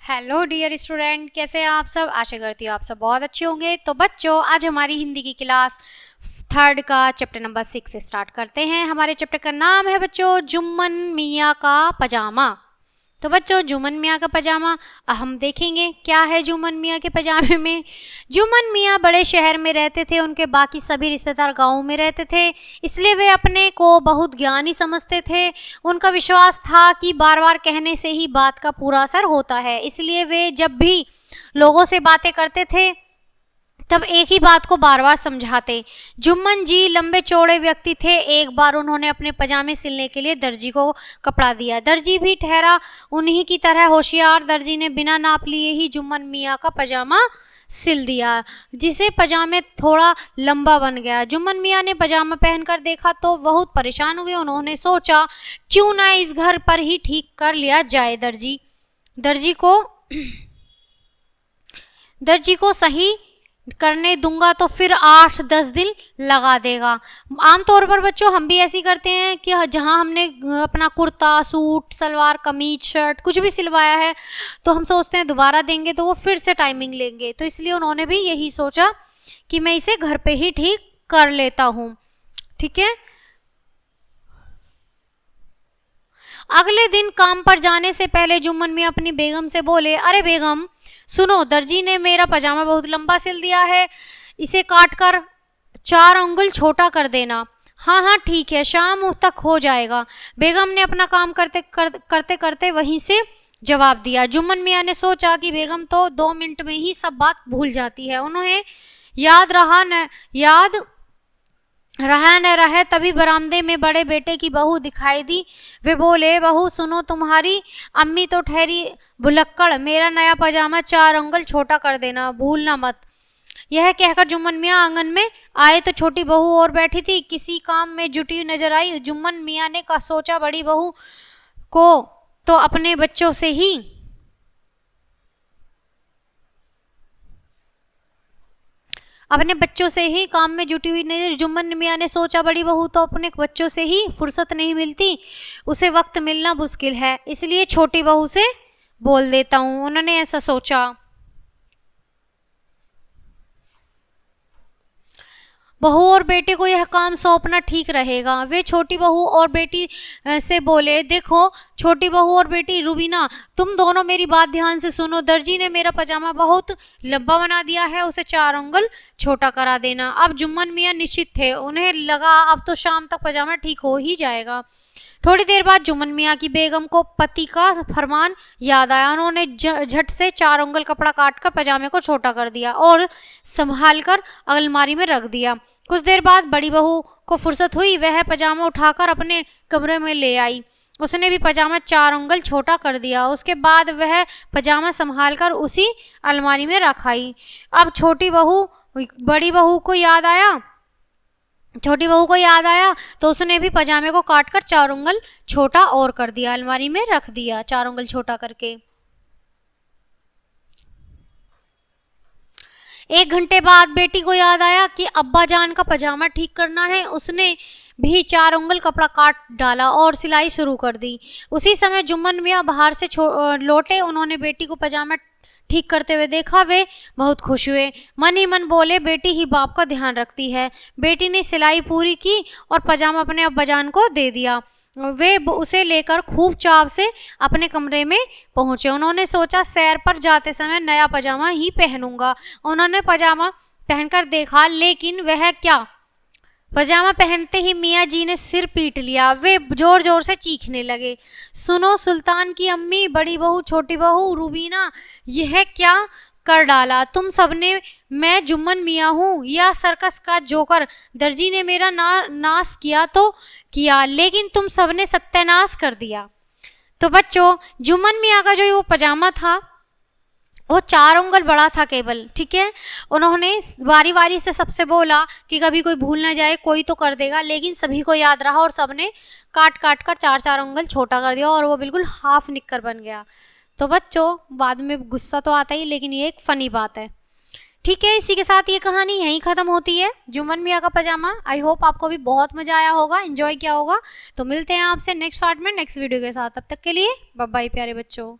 Hello dear student, कैसे हैं आप सब। आशा करती हूँ आप सब बहुत अच्छे होंगे। तो बच्चों, आज हमारी हिंदी की क्लास 3rd का चैप्टर नंबर 6 से स्टार्ट करते हैं। हमारे चैप्टर का नाम है बच्चों जुम्मन मियाँ का पजामा। तो बच्चों, जुम्मन मियाँ का पजामा हम देखेंगे क्या है जुम्मन मियाँ के पजामे में। जुम्मन मियाँ बड़े शहर में रहते थे, उनके बाकी सभी रिश्तेदार गाँव में रहते थे, इसलिए वे अपने को बहुत ज्ञानी समझते थे। उनका विश्वास था कि बार बार कहने से ही बात का पूरा असर होता है, इसलिए वे जब भी लोगों से बातें करते थे तब एक ही बात को बार बार समझाते। जुम्मन जी लंबे चौड़े व्यक्ति थे। एक बार उन्होंने अपने पजामे सिलने के लिए दर्जी को कपड़ा दिया। दर्जी भी ठहरा उन्हीं की तरह होशियार। दर्जी ने बिना नाप लिए ही जुम्मन मियाँ का पजामा सिल दिया, जिसे पजामे थोड़ा लंबा बन गया। जुम्मन मियाँ ने पजामा पहनकर देखा तो बहुत परेशान हुए। उन्होंने सोचा क्यों ना इस घर पर ही ठीक कर लिया जाए। दर्जी को सही करने दूंगा तो फिर 8-10 दिन लगा देगा। आमतौर पर बच्चों हम भी ऐसे करते हैं कि जहां हमने अपना कुर्ता, सूट, सलवार, कमीज, शर्ट कुछ भी सिलवाया है तो हम सोचते हैं दोबारा देंगे तो वो फिर से टाइमिंग लेंगे। तो इसलिए उन्होंने भी यही सोचा कि मैं इसे घर पे ही ठीक कर लेता हूँ। ठीक है। अगले दिन काम पर जाने से पहले जुम्मन मियाँ अपनी बेगम से बोले, अरे बेगम सुनो, दर्जी ने मेरा पजामा बहुत लंबा सिल दिया है, इसे काटकर 4 अंगुल छोटा कर देना। हाँ हाँ ठीक है, शाम तक हो जाएगा, बेगम ने अपना काम करते करते वहीं से जवाब दिया। जुम्मन मियाँ ने सोचा कि बेगम तो 2 मिनट में ही सब बात भूल जाती है। उन्हें याद रहा न रहे तभी बरामदे में बड़े बेटे की बहू दिखाई दी। वे बोले, बहू सुनो, तुम्हारी अम्मी तो ठहरी भुलक्कड़, मेरा नया पजामा 4 अंगुल छोटा कर देना, भूलना मत। यह कहकर जुम्मन मियाँ आंगन में आए तो छोटी बहू और बैठी थी, किसी काम में जुटी नजर आई। जुम्मन मियाँ ने सोचा बड़ी बहू को तो अपने बच्चों से ही काम में जुटी हुई नजर। जुम्मन मियाँ ने सोचा बड़ी बहू तो अपने बच्चों से ही फुर्सत नहीं मिलती, उसे वक्त मिलना मुश्किल है, इसलिए छोटी बहू से बोल देता हूँ। उन्होंने ऐसा सोचा। बहू और बेटे को यह काम सौंपना ठीक रहेगा। वे छोटी बहू और बेटी से बोले, देखो छोटी बहू और बेटी रूबीना, तुम दोनों मेरी बात ध्यान से सुनो। दर्जी ने मेरा पजामा बहुत लंबा बना दिया है, उसे 4 अंगुल छोटा करा देना। अब जुम्मन मियाँ निश्चित थे, उन्हें लगा अब तो शाम तक पजामा ठीक हो ही जाएगा। थोड़ी देर बाद जुम्मन मियाँ की बेगम को पति का फरमान याद आया। उन्होंने झट से 4 अंगुल कपड़ा काटकर पजामे को छोटा कर दिया और संभाल कर अलमारी में रख दिया। कुछ देर बाद बड़ी बहू को फुर्सत हुई, वह पजामा उठाकर अपने कमरे में ले आई। उसने भी पजामा 4 अंगुल छोटा कर दिया। उसके बाद वह पजामा संभाल कर उसी अलमारी में रख आई। अब छोटी बहू को याद आया तो उसने भी पजामे को काटकर 4 अंगुल छोटा और कर दिया, अलमारी में रख दिया 4 अंगुल छोटा करके। 1 घंटे बाद बेटी को याद आया कि अब्बा जान का पजामा ठीक करना है। उसने भी 4 अंगुल कपड़ा काट डाला और सिलाई शुरू कर दी। उसी समय जुम्मन मियाँ बाहर से लौटे। उन्होंने बेटी को पजामा ठीक करते हुए देखा, वे बहुत खुश हुए। मन ही मन बोले, बेटी ही बाप का ध्यान रखती है। बेटी ने सिलाई पूरी की और पजामा अपने अब्बाजान को दे दिया। वे उसे लेकर खूब चाव से अपने कमरे में पहुंचे। उन्होंने सोचा सैर पर जाते समय नया पजामा ही पहनूंगा। उन्होंने पजामा पहनकर देखा, लेकिन वह क्या, पजामा पहनते ही मियाँ जी ने सिर पीट लिया। वे जोर जोर से चीखने लगे, सुनो सुल्तान की अम्मी, बड़ी बहू, छोटी बहू, रूबीना, यह क्या कर डाला तुम सबने। मैं जुम्मन मियाँ हूँ या सर्कस का जोकर। दर्जी ने मेरा नाश किया तो किया, लेकिन तुम सबने सत्यानाश कर दिया। तो बच्चों, जुम्मन मियाँ का जो वो पजामा था वो 4 अंगुल बड़ा था केवल। ठीक है। उन्होंने बारी बारी से सबसे बोला कि कभी कोई भूल ना जाए, कोई तो कर देगा, लेकिन सभी को याद रहा और सबने काट कर 4-4 अंगुल छोटा कर दिया और वो बिल्कुल हाफ निक्कर बन गया। तो बच्चों, बाद में गुस्सा तो आता ही, लेकिन ये एक फनी बात है। ठीक है, इसी के साथ ये कहानी यहीं ख़त्म होती है, जुम्मन मियाँ का पजामा। आई होप आपको भी बहुत मज़ा आया होगा, एंजॉय किया होगा। तो मिलते हैं आपसे नेक्स्ट पार्ट में नेक्स्ट वीडियो के साथ। तब तक के लिए बाय बाय प्यारे बच्चों।